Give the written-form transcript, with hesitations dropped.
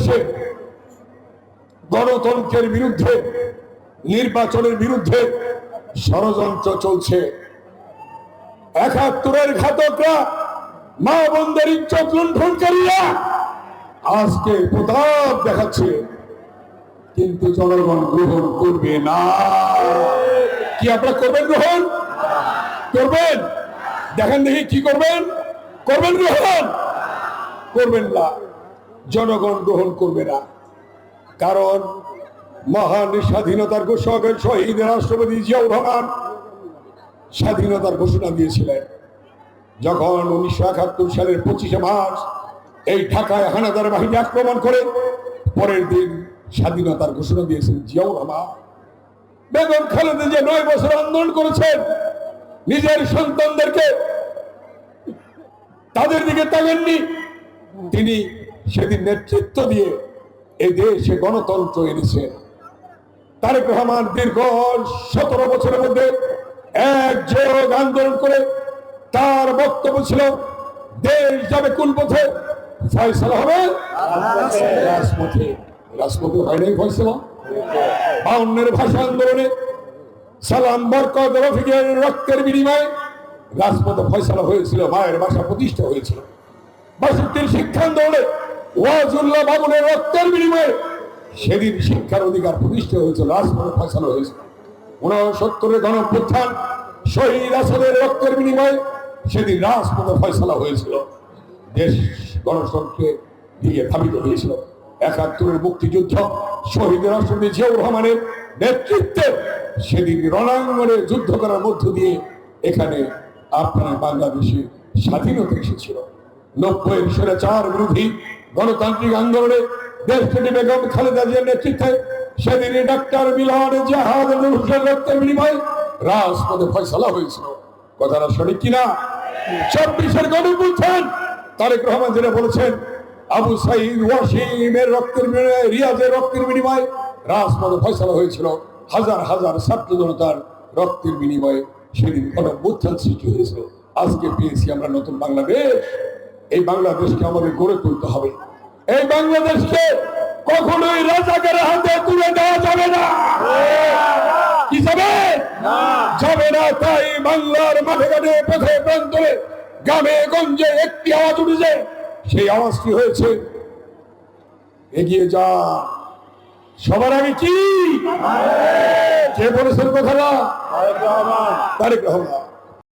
বাংলাদেশে গণতন্ত্রের বিরুদ্ধে, নির্বাচনের বিরুদ্ধে ষড়যন্ত্র চলছে। ৭১-এর ঘাতকরা, মা বোনদের ইজ্জত লুণ্ঠনকারীরা আজকে প্রতাপ দেখাচ্ছে, কিন্তু জনগণ গ্রহণ করবে না। কি আপনারা করবেন? গ্রহণ করবেন? দেখেন দেখি কি করবেন। করবেন গ্রহণ? করবেন না, জনগণ গ্রহণ করবে না। কারণ মহান স্বাধীনতার ঘোষক শহীদ রাষ্ট্রপতি জিয়াউর রহমান স্বাধীনতার ঘোষণা দিয়েছিলেন। যখন ১৯৭১ সালের ২৫শে মার্চ এই ঢাকায় হানাদার বাহিনী আক্রমণ করে পরের দিন স্বাধীনতার ঘোষণা দিয়েছেন জিয়াউর রহমান। বেগম খালেদা যে ৯ বছর আন্দোলন করেছেন, নিজের সন্তানদেরকে তাদের দিকে তাকাননি, তিনি সেদিন নেতৃত্ব দিয়ে এই দেশে গণতন্ত্র এনেছেন। তারেক রহমান দীর্ঘ ১৭ বছরের মধ্যে একযোগ আন্দোলন করে তার বক্তব্য ছিল দেশ যাবে কোন পথে? ফয়সালা হবে রাজপথে। রাজপথে হয় নাই ফয়সালা। ৫২-এর ভাষা আন্দোলনে সালাম বরকত রফিকের রক্তের বিনিময়ে রাজপথে ফয়সালা হয়েছিল, মায়ের ভাষা প্রতিষ্ঠা হয়েছিল। ৬২-এর শিক্ষা আন্দোলনে ওয়াজুল্লাহ বাবুনের রক্তের বিনিময়ে সেদিন শিক্ষার অধিকার প্রতিষ্ঠা হয়েছিল, রাজপথে ফয়সালা হয়েছিল। ৬৯-এর গণঅভ্যুত্থান শহীদ আসাদের রক্তের বিনিময়ে সেদিন রাজপথে ফয়সালা হয়েছিল, দেশ গণতন্ত্রের দিকে ধাবিত হয়েছিল। ৭১-এর মুক্তিযুদ্ধ শহীদ রাষ্ট্রপতি জিয়াউর রহমানের নেতৃত্বে সেদিন রণাঙ্গনে যুদ্ধ করার মধ্য দিয়ে এখানে আপনার বাংলাদেশে স্বাধীনতা এসেছিল। ৯০-এর স্বৈরাচার বিরোধী গণতান্ত্রিক আন্দোলনে দেশটি বেগম খালেদা জিয়ার নেতৃত্বে সেদিন ডাক্তার মিলন জাহাদ হোসেন রক্তের বিনিময়ে রাজপথে ফয়সালা হয়েছিল। কথাটা সঠিক কিনা? ২৬-এর গণঅভ্যুত্থান তারেক রহমান যেটা বলেছেন, আবু সাইদ ওয়াসিমের রক্তের বিনিময়ে, রিয়াজের রক্তের বিনিময়ে রাজপথে ফয়সালা হয়েছিল। হাজার হাজার ছাত্র জনতার রক্তের বিনিময়ে সেদিন গণঅভ্যুত্থান সৃষ্টি হয়েছিল। আজকে পেয়েছি আমরা নতুন বাংলাদেশ। এই বাংলাদেশকে আমাদের গড়ে তুলতে হবে। এই বাংলাদেশকে কখনোই রাজাকারের হাতে তুলে দেওয়া যাবে না। কি যাবে? যাবে না। তাই বাংলার মাঠে ঘাটে, পথে প্রান্তরে, গ্রামে গঞ্জে একটি আওয়াজ উঠেছে, সেই আওয়াজটি হয়েছে এগিয়ে যা। সবার আগে কি কে বলেছেন কথাটা? তারেক রহমান।